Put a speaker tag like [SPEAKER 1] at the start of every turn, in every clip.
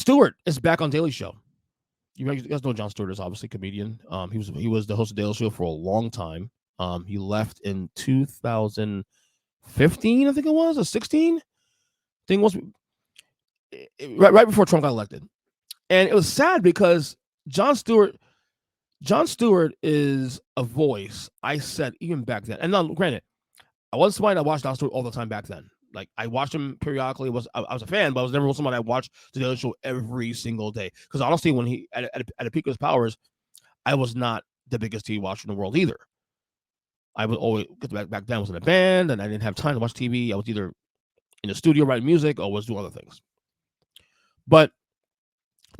[SPEAKER 1] Stewart is back on Daily Show. You guys know Jon Stewart is obviously a comedian. He was the host of Daily Show for a long time. He left in 2015, I think it was, or 16. Thing was right before Trump got elected, and it was sad because Jon Stewart is a voice. I said even back then, and now granted, I wasn't somebody that watched Jon Stewart all the time back then. Like I watched him periodically. I was a fan, but I was never somebody I watched the Daily Show every single day. Because honestly, when he at a peak of his powers, I was not the biggest TV watcher in the world either. I was always back then I was in a band and I didn't have time to watch TV. I was either in the studio writing music or was doing other things. But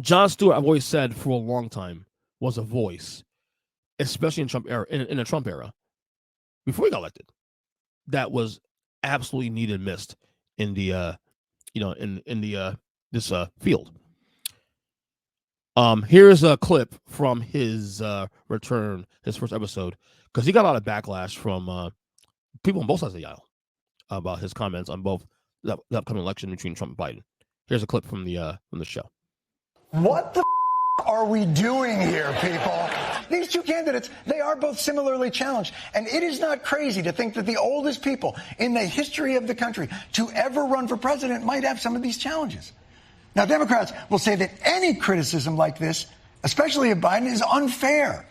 [SPEAKER 1] Jon Stewart, I've always said for a long time, was a voice, especially in Trump era, in the Trump era, before he got elected, that was absolutely needed and missed in the this field. Here's a clip from his return, his first episode, because he got a lot of backlash from people on both sides of the aisle about his comments on both the upcoming election between Trump and Biden. Here's a clip from the show.
[SPEAKER 2] What the are we doing here, people? These two candidates, they are both similarly challenged. And it is not crazy to think that the oldest people in the history of the country to ever run for president might have some of these challenges. Now, Democrats will say that any criticism like this, especially of Biden, is unfair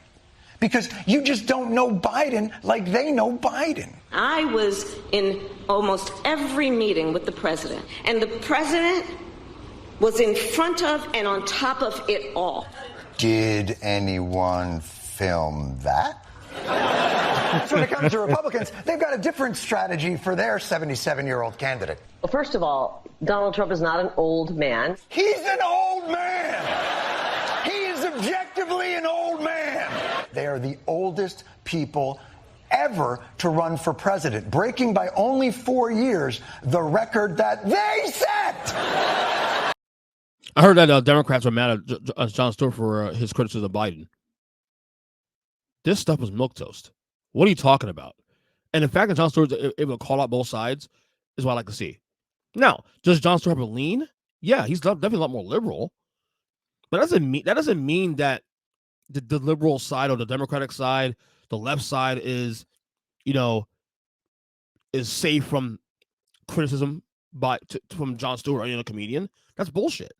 [SPEAKER 2] because you just don't know Biden like they know Biden.
[SPEAKER 3] I was in almost every meeting with the president, and the president was in front of and on top of it all.
[SPEAKER 2] Did anyone film that? So when it comes to Republicans, they've got a different strategy for their 77-year-old candidate.
[SPEAKER 4] Well, first of all, Donald Trump is not an old man.
[SPEAKER 2] He's an old man. He is objectively an old man. They are the oldest people ever to run for president, breaking by only 4 years the record that they set.
[SPEAKER 1] I heard that Democrats were mad at Jon Stewart for his criticism of Biden. This stuff was milquetoast. What are you talking about? And the fact that Jon Stewart is able to call out both sides is what I like to see. Now, does Jon Stewart have a lean? Yeah, he's definitely a lot more liberal. But that doesn't mean that the liberal side or the Democratic side, the left side is safe from criticism from Jon Stewart or any other comedian. That's bullshit.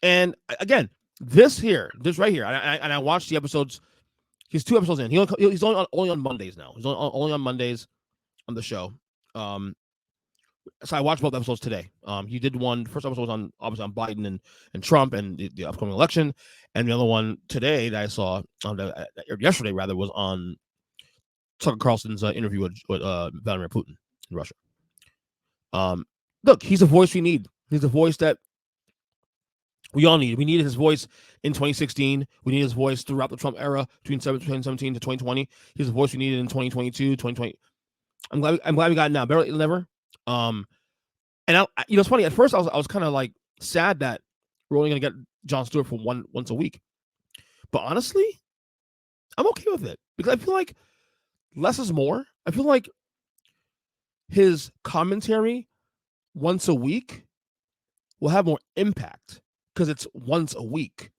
[SPEAKER 1] And again, this right here, and I watched the episodes. He's 2 episodes in. He's only on Mondays now. He's only on Mondays on the show. So I watched both episodes today. He did one. First episode was obviously on Biden and Trump and the upcoming election, and the other one today that I saw yesterday rather was on Tucker Carlson's interview with Vladimir Putin in Russia. Look, he's a voice we need. He's a voice that we all need. We needed his voice in 2016. We needed his voice throughout the Trump era between 2017 to 2020. He's a voice we needed in 2022, 2020. I'm glad we got it now. Better late than never. And it's funny. At first, I was kind of like sad that we're only gonna get Jon Stewart for once a week. But honestly, I'm okay with it because I feel like less is more. I feel like his commentary once a week will have more impact because it's once a week.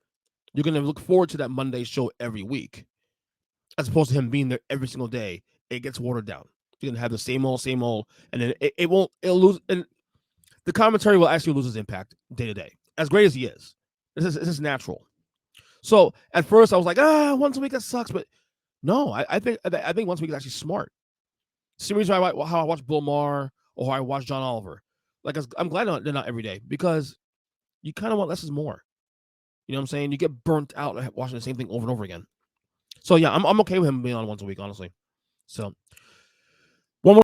[SPEAKER 1] You're going to look forward to that Monday show every week as opposed to him being there every single day. It gets watered down. You're going to have the same old, and then it'll lose. And the commentary will actually lose its impact day to day. As great as he is, this is natural. So at first I was like, once a week, that sucks. But no, I think once a week is actually smart. Same reason how I watch Bill Maher or how I watch John Oliver. Like, I'm glad they're not every day because you kind of want less is more. You know what I'm saying? You get burnt out watching the same thing over and over again. So yeah, I'm okay with him being on once a week, honestly. So